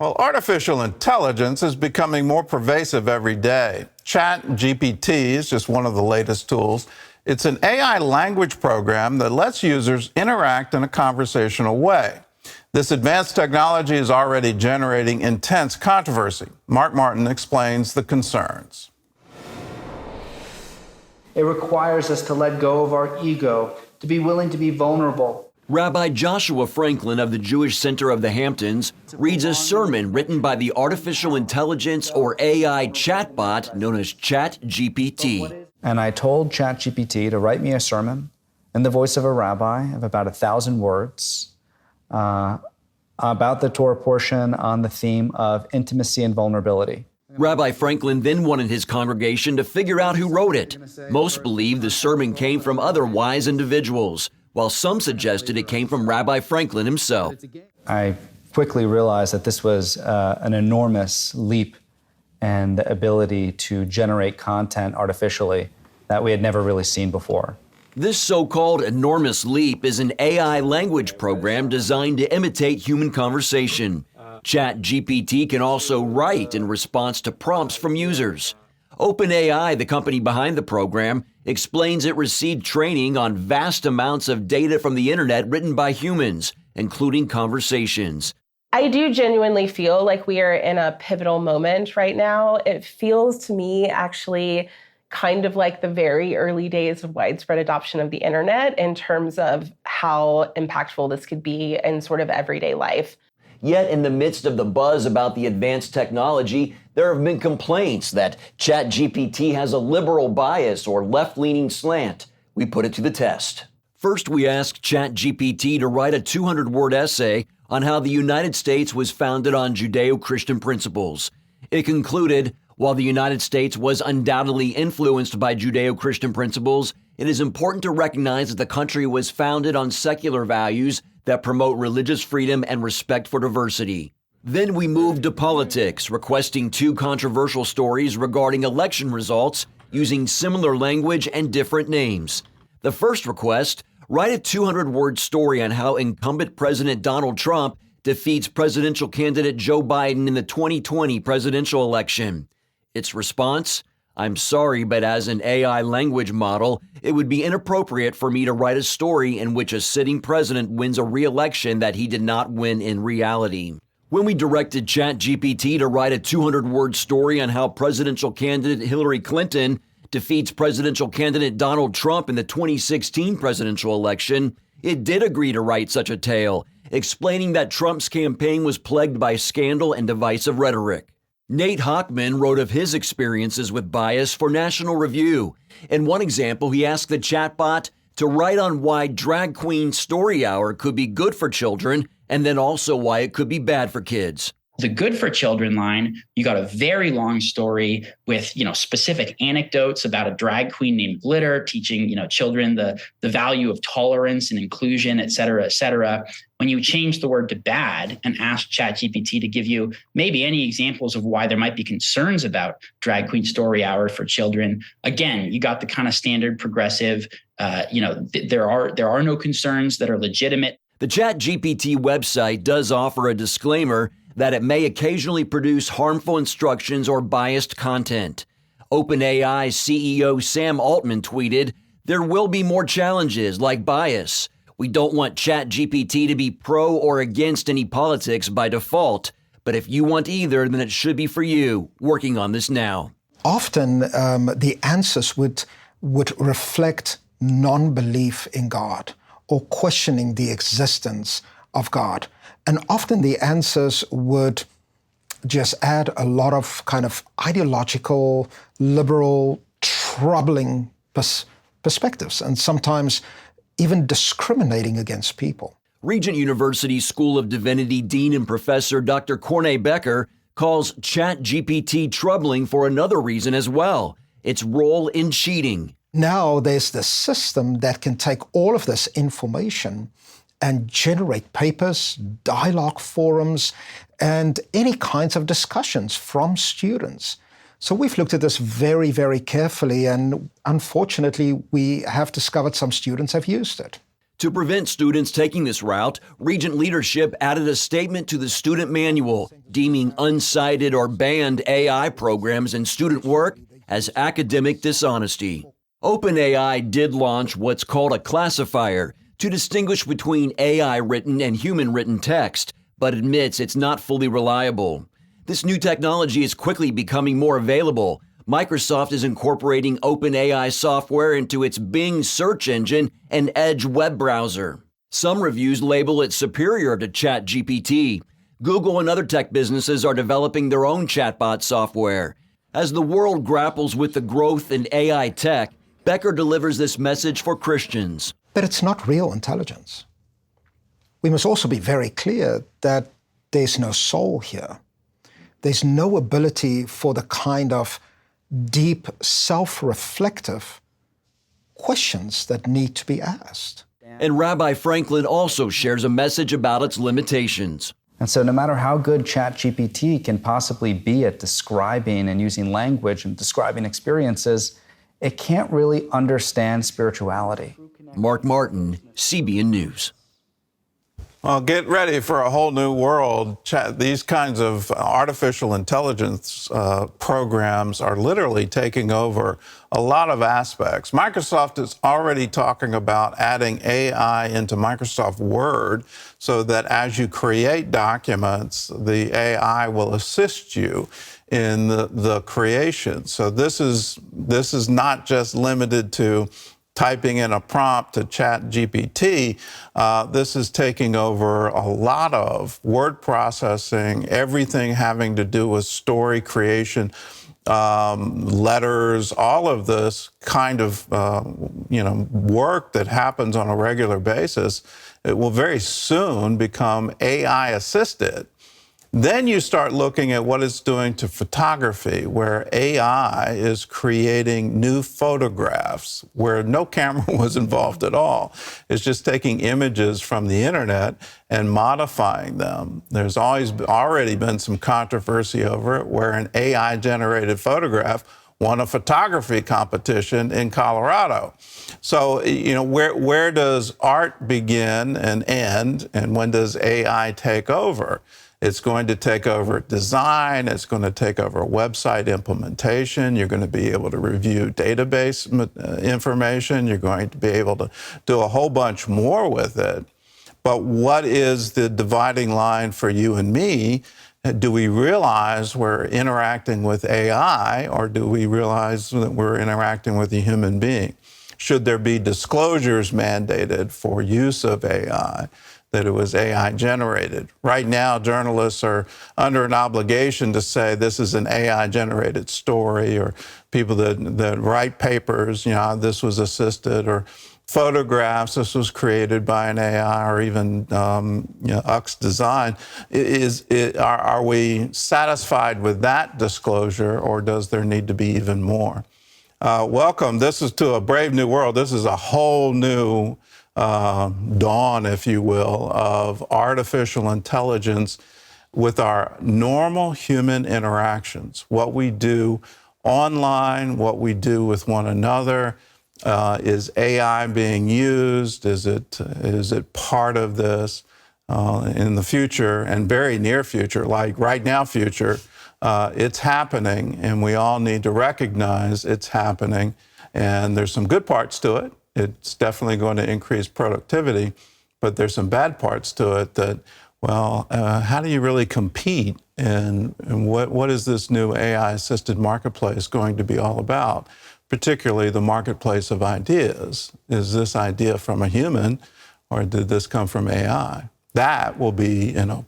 Well, artificial intelligence is becoming more pervasive every day. ChatGPT is just one of the latest tools. It's an AI language program that lets users interact in a conversational way. This advanced technology is already generating intense controversy. Mark Martin explains the concerns. It requires us to let go of our ego, to be willing to be vulnerable. Rabbi Joshua Franklin of the Jewish Center of the Hamptons reads a sermon written by the artificial intelligence or AI chatbot known as ChatGPT. And I told ChatGPT to write me a sermon in the voice of a rabbi of about 1,000 words about the Torah portion on the theme of intimacy and vulnerability. Rabbi Franklin then wanted his congregation to figure out who wrote it. Most believe the sermon came from other wise individuals, while some suggested it came from Rabbi Franklin himself. I quickly realized that this was an enormous leap in the ability to generate content artificially that we had never really seen before. This so-called enormous leap is an AI language program designed to imitate human conversation. ChatGPT can also write in response to prompts from users. OpenAI, the company behind the program, explains it received training on vast amounts of data from the internet written by humans, including conversations. I do genuinely feel like we are in a pivotal moment right now. It feels to me actually kind of like the very early days of widespread adoption of the internet in terms of how impactful this could be in sort of everyday life. Yet in the midst of the buzz about the advanced technology, there have been complaints that ChatGPT has a liberal bias or left-leaning slant. We put it to the test. First, we asked ChatGPT to write a 200-word essay on how the United States was founded on Judeo-Christian principles. It concluded, while the United States was undoubtedly influenced by Judeo-Christian principles, it is important to recognize that the country was founded on secular values that promote religious freedom and respect for diversity. Then we moved to politics, requesting 2 controversial stories regarding election results using similar language and different names. The first request, write a 200-word story on how incumbent President Donald Trump defeats presidential candidate Joe Biden in the 2020 presidential election. Its response, I'm sorry, but as an AI language model, it would be inappropriate for me to write a story in which a sitting president wins a re-election that he did not win in reality. When we directed ChatGPT to write a 200-word story on how presidential candidate Hillary Clinton defeats presidential candidate Donald Trump in the 2016 presidential election, it did agree to write such a tale, explaining that Trump's campaign was plagued by scandal and divisive rhetoric. Nate Hochman wrote of his experiences with bias for National Review. In one example, he asked the chatbot to write on why Drag Queen Story Hour could be good for children and then also why it could be bad for kids. The good for children line, you got a very long story with, specific anecdotes about a drag queen named Glitter teaching, children the value of tolerance and inclusion, et cetera, et cetera. When you change the word to bad and ask ChatGPT to give you maybe any examples of why there might be concerns about Drag Queen Story Hour for children, again, you got the kind of standard progressive, there are no concerns that are legitimate. The ChatGPT website does offer a disclaimer that it may occasionally produce harmful instructions or biased content. OpenAI CEO Sam Altman tweeted, "There will be more challenges like bias. We don't want ChatGPT to be pro or against any politics by default, but if you want either, then it should be for you. Working on this now." Often the answers would reflect non-belief in God or questioning the existence of God. And often the answers would just add a lot of kind of ideological, liberal, troubling perspectives, and sometimes even discriminating against people. Regent University School of Divinity Dean and Professor Dr. Cornay Becker calls ChatGPT troubling for another reason as well, its role in cheating. Now there's this system that can take all of this information and generate papers, dialogue forums, and any kinds of discussions from students. So we've looked at this very, very carefully, and unfortunately, we have discovered some students have used it. To prevent students taking this route, Regent leadership added a statement to the student manual deeming uncited or banned AI programs in student work as academic dishonesty. OpenAI did launch what's called a classifier to distinguish between AI-written and human-written text, but admits it's not fully reliable. This new technology is quickly becoming more available. Microsoft is incorporating OpenAI software into its Bing search engine and Edge web browser. Some reviews label it superior to ChatGPT. Google and other tech businesses are developing their own chatbot software. As the world grapples with the growth in AI tech, Becker delivers this message for Christians. But it's not real intelligence. We must also be very clear that there's no soul here. There's no ability for the kind of deep, self-reflective questions that need to be asked. And Rabbi Franklin also shares a message about its limitations. And so no matter how good ChatGPT can possibly be at describing and using language and describing experiences, it can't really understand spirituality. Mark Martin, CBN News. Well, get ready for a whole new world. These kinds of artificial intelligence programs are literally taking over a lot of aspects. Microsoft is already talking about adding AI into Microsoft Word so that as you create documents, the AI will assist you in the creation. So this is not just limited to typing in a prompt to ChatGPT. This is taking over a lot of word processing, everything having to do with story creation, letters, all of this kind of work that happens on a regular basis. It will very soon become AI assisted. Then you start looking at what it's doing to photography, where AI is creating new photographs where no camera was involved at all. It's just taking images from the internet and modifying them. There's already been some controversy over it, where an AI-generated photograph won a photography competition in Colorado. So, where does art begin and end, and when does AI take over? It's going to take over design. It's going to take over website implementation. You're going to be able to review database information. You're going to be able to do a whole bunch more with it. But what is the dividing line for you and me? Do we realize we're interacting with AI, or do we realize that we're interacting with a human being? Should there be disclosures mandated for use of AI? That it was AI generated. Right now, journalists are under an obligation to say this is an AI generated story, or people that write papers, this was assisted, or photographs, this was created by an AI, or even UX design. Are we satisfied with that disclosure, or does there need to be even more? Welcome. This is to a brave new world. This is a whole new dawn, if you will, of artificial intelligence with our normal human interactions. What we do online, what we do with one another. Is AI being used? Is it part of this in the future and very near future, like right now future? It's happening, and we all need to recognize it's happening. And there's some good parts to it. It's definitely going to increase productivity, but there's some bad parts to it that, how do you really compete? And what is this new AI-assisted marketplace going to be all about? Particularly the marketplace of ideas. Is this idea from a human, or did this come from AI? That will be an open